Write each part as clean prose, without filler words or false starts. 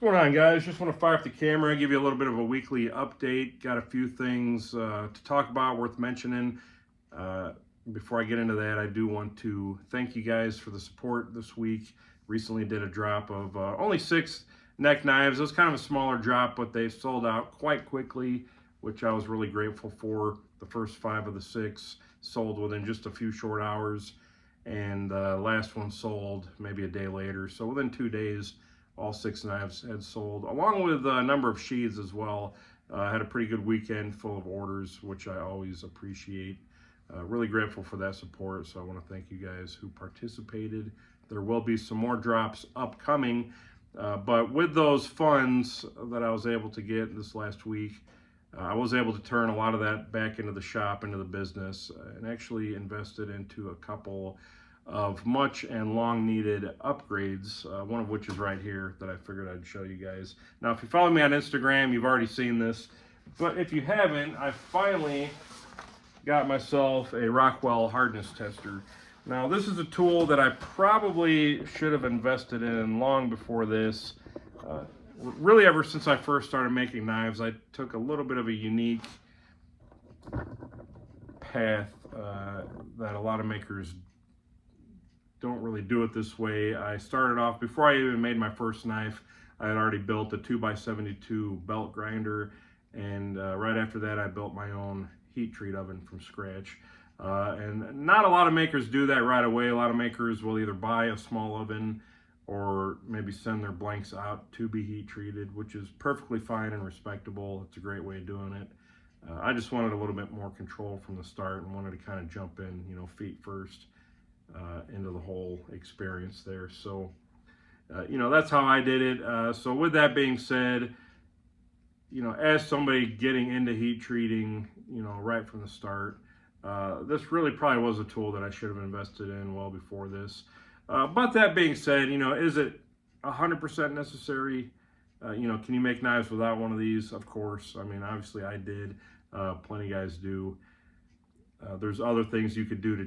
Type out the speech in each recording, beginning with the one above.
What's going on, guys? Just want to fire up the camera, give you a little bit of a weekly update. Got a few things to talk about worth mentioning. Uh, Before I get into that, I do want to thank you guys for the support this week. Recently did a drop of only 6 neck knives. It was kind of a smaller drop, but they sold out quite quickly, which I was really grateful for. The first 5 of the 6 sold within just a few short hours, and the last one sold maybe a day later. So within 2 days, all 6 knives had sold, along with a number of sheaths as well. Had a pretty good weekend full of orders, which I always appreciate. Really grateful for that support, so I want to thank you guys who participated. There will be some more drops upcoming, but with those funds that I was able to get this last week, I was able to turn a lot of that back into the shop, into the business, and actually invested into a couple of much and long needed upgrades, one of which is right here that I figured I'd show you guys. Now, if you follow me on Instagram, you've already seen this, but if you haven't, I finally got myself a Rockwell hardness tester. Now, this is a tool that I probably should have invested in long before this. Really, ever since I first started making knives, I took a little bit of a unique path that a lot of makers don't really do it this way. I started off, before I even made my first knife, I had already built a 2x72 belt grinder, and right after that I built my own heat treat oven from scratch. And not a lot of makers do that right away. A lot of makers will either buy a small oven or maybe send their blanks out to be heat treated, which is perfectly fine and respectable. It's a great way of doing it. I just wanted a little bit more control from the start and wanted to kind of jump in, feet first. Into the whole experience there. So, that's how I did it. So with that being said, as somebody getting into heat treating, right from the start, this really probably was a tool that I should have invested in well before this. But that being said, is it 100% necessary? Can you make knives without one of these? Of course. I mean, obviously I did. Plenty of guys do. There's other things you could do to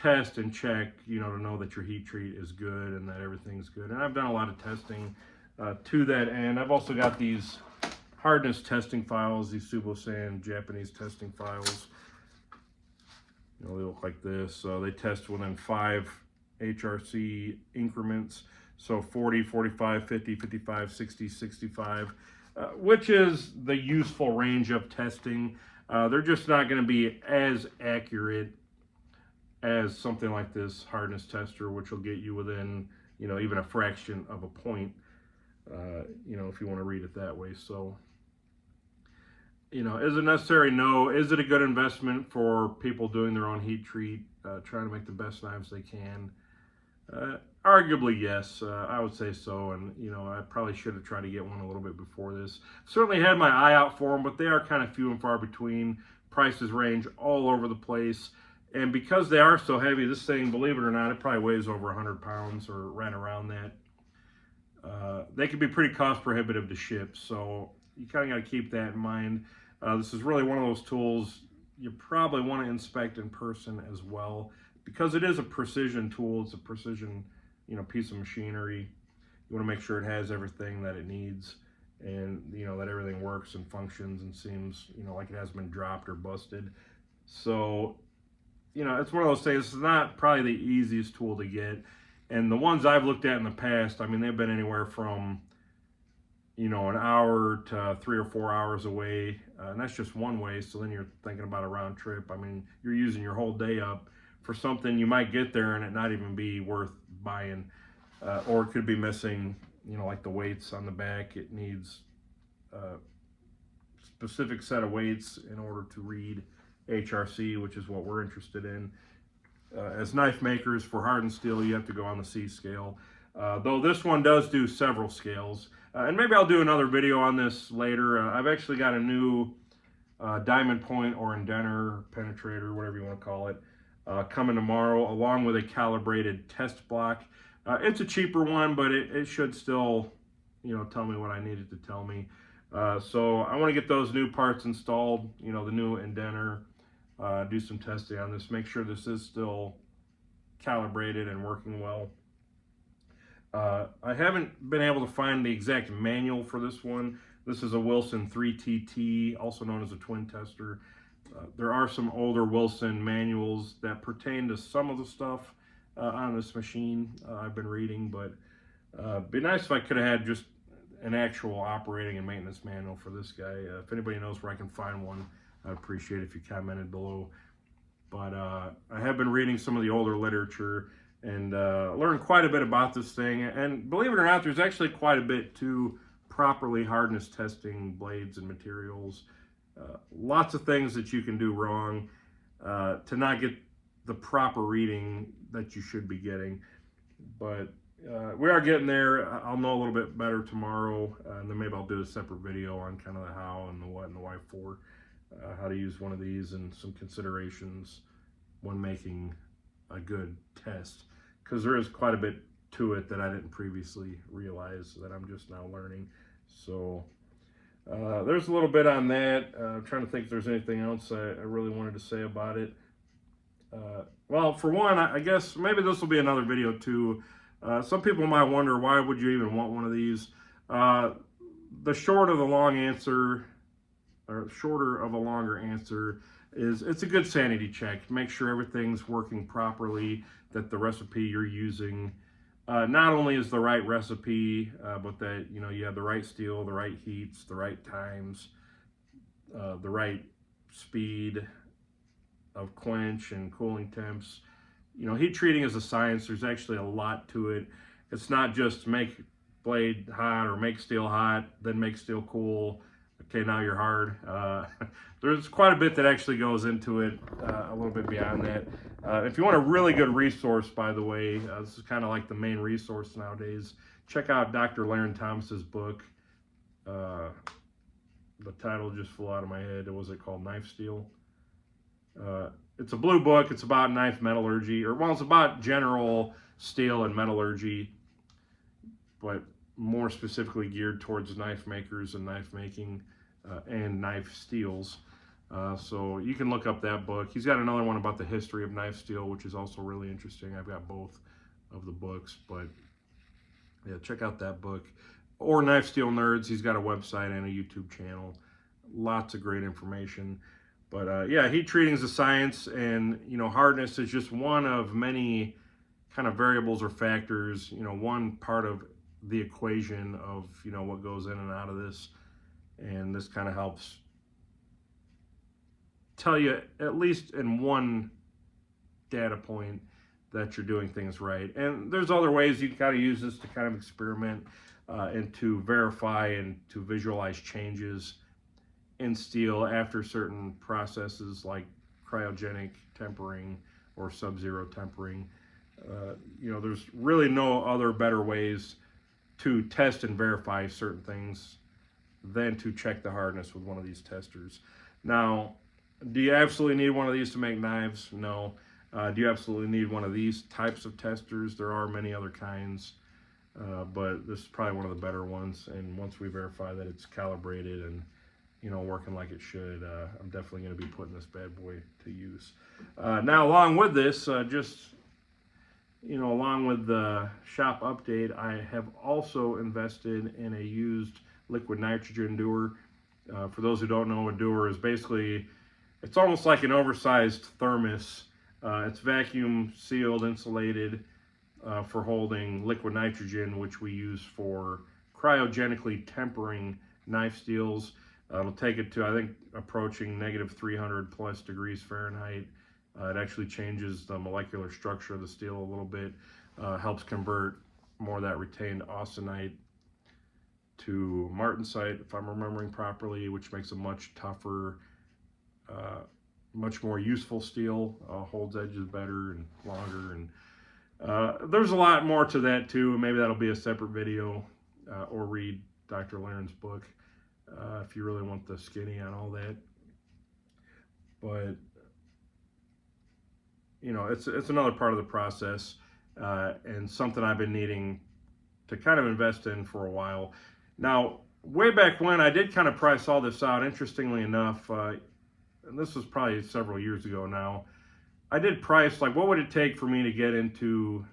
test and check, to know that your heat treat is good and that everything's good. And I've done a lot of testing to that end. I've also got these hardness testing files, these Subosan Japanese testing files. They look like this. They test within 5 HRC increments. So 40, 45, 50, 55, 60, 65, which is the useful range of testing. They're just not going to be as accurate as something like this hardness tester, which will get you within, even a fraction of a point, if you want to read it that way. So, is it necessary? No. Is it a good investment for people doing their own heat treat, trying to make the best knives they can? Arguably, yes. I would say so. And, I probably should have tried to get one a little bit before this. Certainly had my eye out for them, but they are kind of few and far between. Prices range all over the place. And because they are so heavy, this thing, believe it or not, it probably weighs over 100 pounds or right around that. They can be pretty cost prohibitive to ship, so you kind of got to keep that in mind. This is really one of those tools you probably want to inspect in person as well, because it is a precision tool. It's a precision, piece of machinery. You want to make sure it has everything that it needs, and that everything works and functions and seems like it hasn't been dropped or busted. So it's one of those things. It's not probably the easiest tool to get. And the ones I've looked at in the past, I mean, they've been anywhere from, an hour to 3 or 4 hours away. And that's just one way. So then you're thinking about a round trip. I mean, you're using your whole day up for something you might get there and it not even be worth buying. Or it could be missing, like the weights on the back. It needs a specific set of weights in order to read HRC, which is what we're interested in. As knife makers for hardened steel, you have to go on the C scale. Though this one does do several scales. And maybe I'll do another video on this later. I've actually got a new diamond point or indenter, penetrator, whatever you want to call it, coming tomorrow, along with a calibrated test block. It's a cheaper one, but it should still, tell me what I needed to tell me. So I want to get those new parts installed, the new indenter, do some testing on this, make sure this is still calibrated and working well. I haven't been able to find the exact manual for this one. This is a Wilson 3TT, also known as a twin tester. There are some older Wilson manuals that pertain to some of the stuff on this machine I've been reading, but it'd be nice if I could have had just an actual operating and maintenance manual for this guy. If anybody knows where I can find one, I'd appreciate it if you commented below. But I have been reading some of the older literature and learned quite a bit about this thing. And believe it or not, there's actually quite a bit to properly hardness testing blades and materials. Lots of things that you can do wrong to not get the proper reading that you should be getting. But we are getting there. I'll know a little bit better tomorrow, and then maybe I'll do a separate video on kind of the how and the what and the why for, how to use one of these and some considerations when making a good test, because there is quite a bit to it that I didn't previously realize that I'm just now learning. So there's a little bit on that. I'm trying to think if there's anything else I really wanted to say about it. Well, for one, I guess maybe this will be another video too. Some people might wonder, why would you even want one of these? The short of the long answer, or shorter of a longer answer, is it's a good sanity check. Make sure everything's working properly, that the recipe you're using not only is the right recipe, but that you have the right steel, the right heats, the right times, the right speed of quench and cooling temps. Heat treating is a science. There's actually a lot to it. It's not just make blade hot or make steel hot, then make steel cool. Okay, now you're hard. There's quite a bit that actually goes into it, a little bit beyond that. If you want a really good resource, by the way, this is kind of like the main resource nowadays. Check out Dr. Larrin Thomas's book. The title just flew out of my head. What was it called? Knife Steel. It's a blue book. It's about knife metallurgy, it's about general steel and metallurgy, but more specifically geared towards knife makers and knife making and knife steels. So you can look up that book. He's got another one about the history of knife steel, which is also really interesting. I've got both of the books, but yeah, check out that book. Or Knife Steel Nerds. He's got a website and a YouTube channel. Lots of great information. But yeah, heat treating is a science, and hardness is just one of many kind of variables or factors. One part of the equation of what goes in and out of this, and this kind of helps tell you, at least in one data point, that you're doing things right. And there's other ways you can kind of use this to kind of experiment and to verify and to visualize changes in steel after certain processes like cryogenic tempering or sub-zero tempering. There's really no other better ways to test and verify certain things than to check the hardness with one of these testers. Now, do you absolutely need one of these to make knives? No. Do you absolutely need one of these types of testers? There are many other kinds, but this is probably one of the better ones. And once we verify that it's calibrated and working like it should, I'm definitely going to be putting this bad boy to use. Now, along with this, along with the shop update, I have also invested in a used liquid nitrogen dewar. For those who don't know, a dewar is basically, it's almost like an oversized thermos. It's vacuum sealed, insulated for holding liquid nitrogen, which we use for cryogenically tempering knife steels. It'll take it to, I think, approaching negative 300 plus degrees Fahrenheit. It actually changes the molecular structure of the steel a little bit, helps convert more of that retained austenite to martensite, if I'm remembering properly, which makes a much tougher, much more useful steel, holds edges better and longer. And there's a lot more to that too. Maybe that'll be a separate video, or read Dr. Larrin's book if you really want the skinny on all that. But it's another part of the process, and something I've been needing to kind of invest in for a while. Now, way back when, I did kind of price all this out. Interestingly enough, and this was probably several years ago now, I did price, like, what would it take for me to get into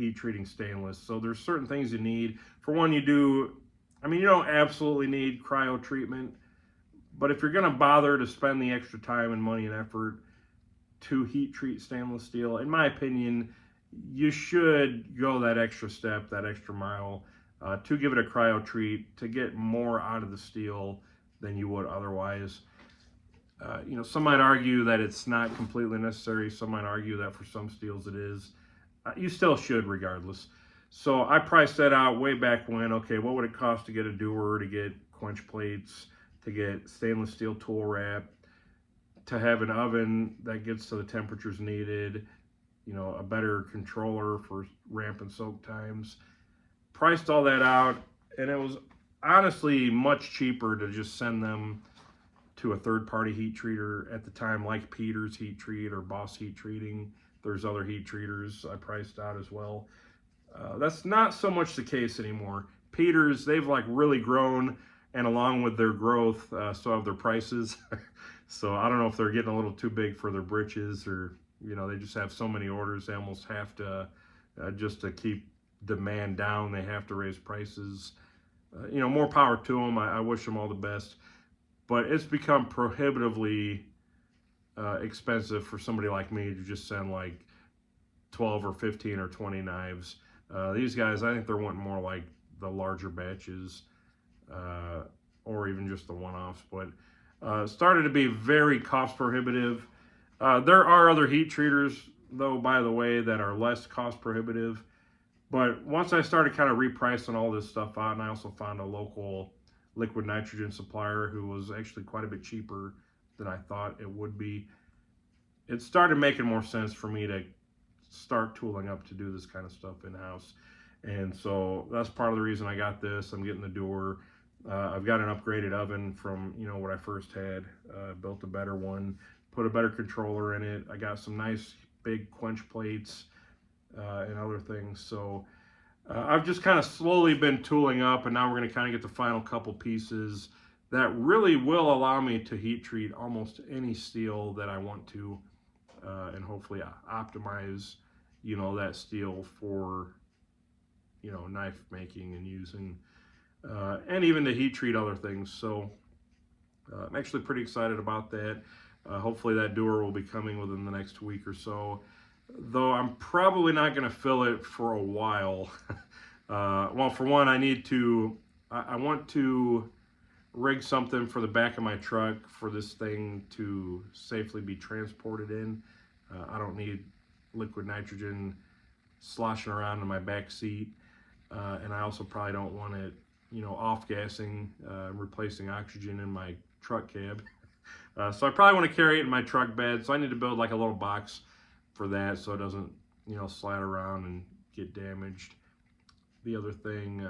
heat treating stainless. So there's certain things you need. For one, you don't absolutely need cryo treatment, but if you're going to bother to spend the extra time and money and effort to heat treat stainless steel, in my opinion, you should go that extra step, that extra mile, to give it a cryo treat to get more out of the steel than you would otherwise. Some might argue that it's not completely necessary. Some might argue that for some steels it is. You still should regardless. So I priced that out way back when. Okay, what would it cost to get a dewar, to get quench plates, to get stainless steel tool wrap, to have an oven that gets to the temperatures needed, a better controller for ramp and soak times. Priced all that out, and it was honestly much cheaper to just send them to a third-party heat treater at the time, like Peters Heat Treat or Boss Heat Treating. There's other heat treaters I priced out as well. That's not so much the case anymore. Peters, they've like really grown, and along with their growth, so have their prices. So I don't know if they're getting a little too big for their britches, or they just have so many orders they almost have to, just to keep demand down, they have to raise prices. More power to them. I wish them all the best. But it's become prohibitively expensive for somebody like me to just send like 12 or 15 or 20 knives. These guys, I think they're wanting more like the larger batches, or even just the one-offs. But started to be very cost prohibitive. There are other heat treaters, though, by the way, that are less cost prohibitive. But once I started kind of repricing all this stuff out, and I also found a local liquid nitrogen supplier who was actually quite a bit cheaper than I thought it would be, it started making more sense for me to start tooling up to do this kind of stuff in-house. And so that's part of the reason I got this. I'm getting the dewar. I've got an upgraded oven from what I first had. Built a better one, put a better controller in it. I got some nice big quench plates and other things. So I've just kind of slowly been tooling up, and now we're going to kind of get the final couple pieces that really will allow me to heat treat almost any steel that I want to, and hopefully optimize, that steel for, knife making and using, and even to heat treat other things. So I'm actually pretty excited about that. Hopefully that dewar will be coming within the next week or so, though I'm probably not going to fill it for a while. Well, for one, I want to rig something for the back of my truck for this thing to safely be transported in. I don't need liquid nitrogen sloshing around in my back seat, and I also probably don't want it, off-gassing, replacing oxygen in my truck cab. So I probably want to carry it in my truck bed, so I need to build like a little box for that so it doesn't, slide around and get damaged. The other thing,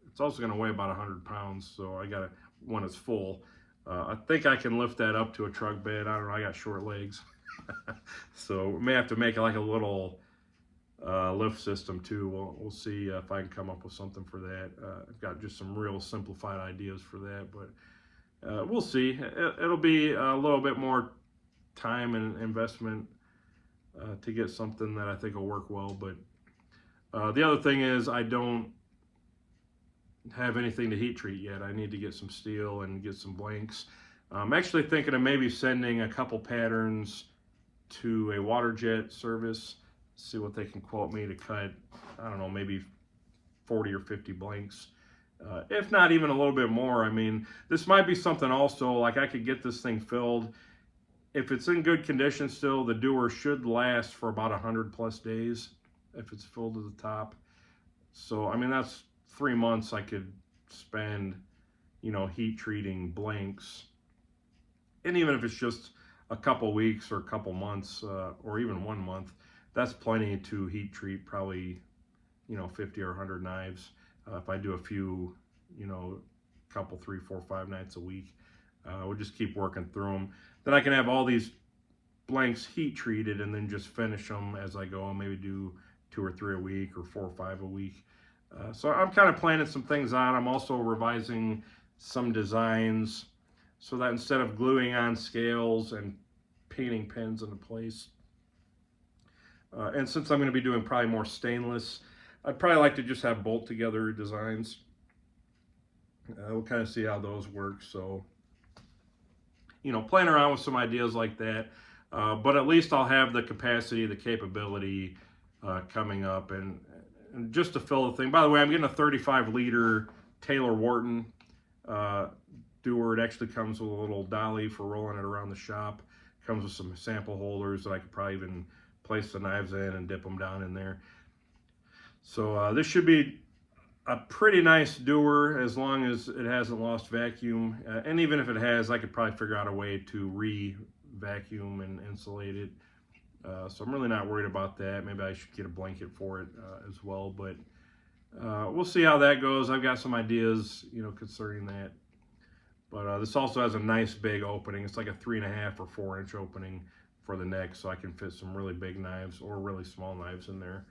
it's also going to weigh about 100 pounds, so I got to, when it's full, I think I can lift that up to a truck bed. I don't know, I got short legs. So we may have to make like a little lift system too. We'll see if I can come up with something for that. I've got just some real simplified ideas for that, but we'll see. It'll be a little bit more time and investment to get something that I think will work well. But the other thing is I don't have anything to heat treat yet. I need to get some steel and get some blanks. I'm actually thinking of maybe sending a couple patterns to a water jet service, see what they can quote me to cut, I don't know, maybe 40 or 50 blanks. If not even a little bit more. I mean, this might be something also, like I could get this thing filled. If it's in good condition still, the dewar should last for about 100+ days if it's filled to the top. So, I mean, that's 3 months I could spend, heat treating blanks. And even if it's just a couple weeks or a couple months, or even 1 month, that's plenty to heat treat probably, 50 or 100 knives. If I do a few, couple, 3, 4, 5 nights a week, we'll just keep working through them. Then I can have all these blanks heat treated and then just finish them as I go, and maybe do 2 or 3 a week or 4 or 5 a week. So I'm kind of planning some things out. I'm also revising some designs so that instead of gluing on scales and painting pins into place, and since I'm going to be doing probably more stainless, I'd probably like to just have bolt together designs. We'll kind of see how those work. So, playing around with some ideas like that. But at least I'll have the capacity, the capability coming up, and just to fill the thing. By the way, I'm getting a 35 liter Taylor Wharton Dewar. It actually comes with a little dolly for rolling it around the shop. Comes with some sample holders that I could probably even place the knives in and dip them down in there. So this should be a pretty nice Dewar as long as it hasn't lost vacuum. And even if it has, I could probably figure out a way to re-vacuum and insulate it. So I'm really not worried about that. Maybe I should get a blanket for it as well. But we'll see how that goes. I've got some ideas, concerning that. But this also has a nice big opening. It's like a 3.5 or 4 inch opening for the neck, so I can fit some really big knives or really small knives in there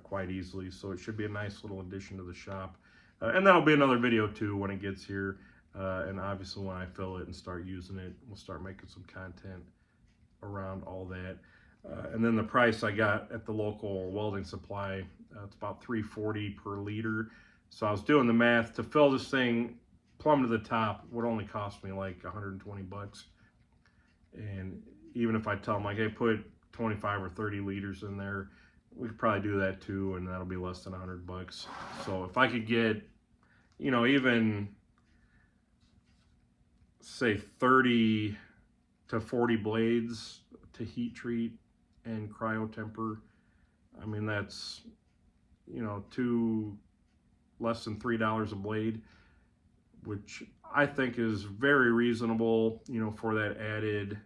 quite easily. So it should be a nice little addition to the shop. And that'll be another video too when it gets here. And obviously when I fill it and start using it, we'll start making some content around all that. And then the price I got at the local welding supply, it's about $3.40 per liter. So I was doing the math to fill this thing plumb to the top would only cost me like 120 bucks. And even if I tell them like, hey, put 25 or 30 liters in there, we could probably do that too, and that'll be less than 100 bucks. So if I could get, even say 30 to 40 blades to heat treat and cryo temper, I mean, that's, less than $3 a blade, which I think is very reasonable, for that added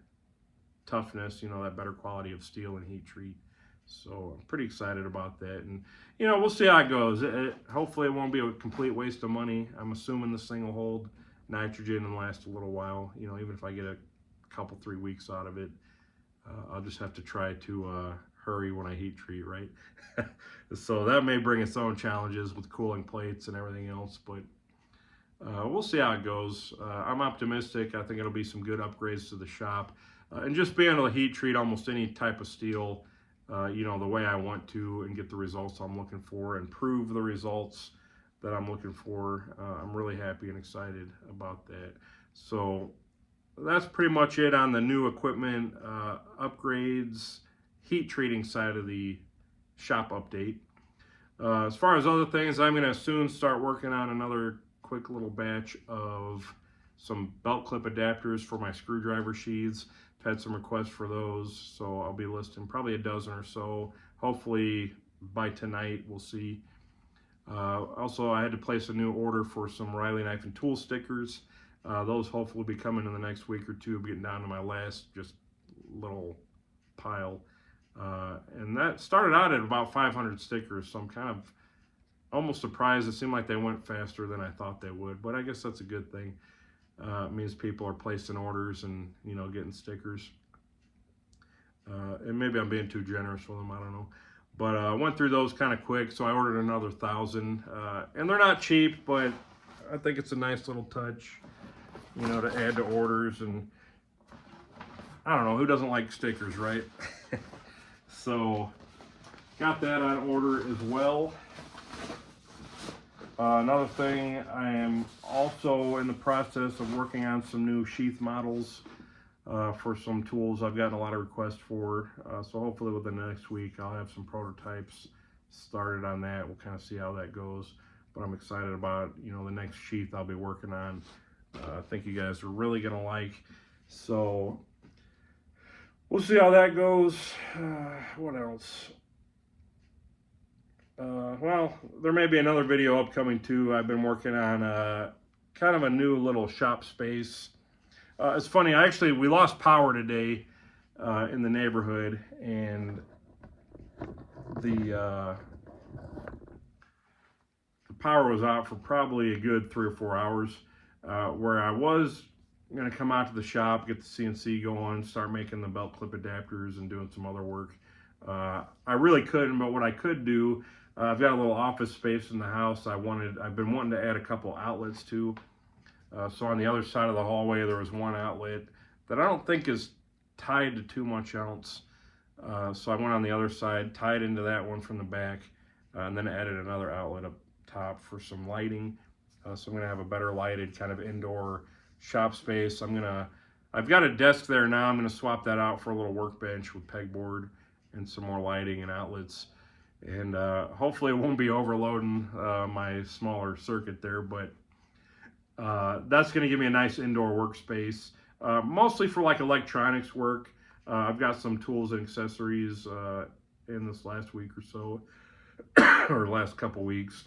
toughness, that better quality of steel and heat treat. So I'm pretty excited about that. And, we'll see how it goes. Hopefully it won't be a complete waste of money. I'm assuming this thing will hold nitrogen and last a little while, even if I get a couple, 3 weeks out of it. I'll just have to try to hurry when I heat treat, right? So that may bring its own challenges with cooling plates and everything else, but we'll see how it goes. I'm optimistic. I think it'll be some good upgrades to the shop. And just being able to heat treat almost any type of steel, the way I want to and get the results I'm looking for and prove the results that I'm looking for. I'm really happy and excited about that. So that's pretty much it on the new equipment upgrades, heat treating side of the shop update. As far as other things, I'm going to soon start working on another quick little batch of some belt clip adapters for my screwdriver sheaths. I've had some requests for those, so I'll be listing probably a dozen or so. Hopefully by tonight, we'll see. Also, I had to place a new order for some Riley Knife and Tool stickers. Those hopefully will be coming in the next week or two. I'm getting down to my last just little pile. And that started out at about 500 stickers, so I'm kind of almost surprised. It seemed like they went faster than I thought they would, but I guess that's a good thing. It means people are placing orders and, getting stickers. And maybe I'm being too generous with them, I don't know. But I went through those kind of quick, so I ordered another 1,000. And they're not cheap, but I think it's a nice little touch, to add to orders. And I don't know, who doesn't like stickers, right? So got that on order as well. Another thing, I am also in the process of working on some new sheath models for some tools I've gotten a lot of requests for. So hopefully within the next week I'll have some prototypes started on that. We'll kind of see how that goes. But I'm excited about, the next sheath I'll be working on. I think you guys are really going to like. So we'll see how that goes. What else? Well, there may be another video upcoming too. I've been working on kind of a new little shop space. It's funny, we lost power today in the neighborhood, and the power was out for probably a good 3 or 4 hours. Where I was going to come out to the shop, get the CNC going, start making the belt clip adapters and doing some other work. I really couldn't, but what I could do, I've got a little office space in the house. I've been wanting to add a couple outlets to. So on the other side of the hallway, there was one outlet that I don't think is tied to too much else. So I went on the other side, tied into that one from the back. and then added another outlet up top for some lighting. So I'm going to have a better lighted kind of indoor shop space. I've got a desk there now. I'm going to swap that out for a little workbench with pegboard and some more lighting and outlets. And hopefully it won't be overloading my smaller circuit there, but that's going to give me a nice indoor workspace, mostly for like electronics work. I've got some tools and accessories in this last week or so, or last couple weeks,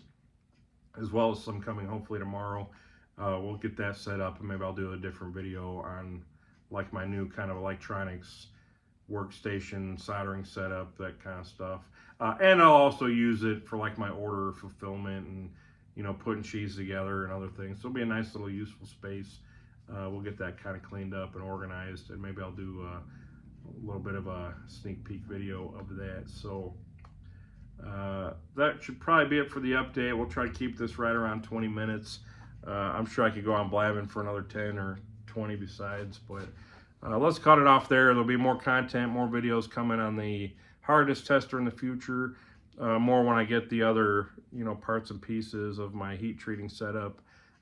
as well as some coming hopefully tomorrow. We'll get that set up, and maybe I'll do a different video on like my new kind of electronics workstation, soldering setup, that kind of stuff. And I'll also use it for like my order fulfillment and, you know, putting cheese together and other things. So it'll be a nice little useful space. We'll get that kind of cleaned up and organized, and maybe I'll do a little bit of a sneak peek video of that. So that should probably be it for the update. We'll try to keep this right around 20 minutes. I'm sure I could go on blabbing for another 10 or 20 besides, but let's cut it off there. There'll be more content, more videos coming on the hardness tester in the future. More when I get the other, you know, parts and pieces of my heat treating setup,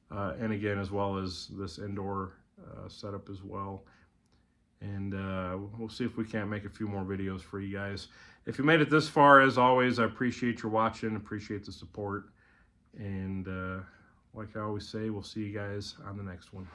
and again, as well as this indoor setup as well. And we'll see if we can't make a few more videos for you guys. If you made it this far, as always, I appreciate your watching, appreciate the support. And like I always say, we'll see you guys on the next one.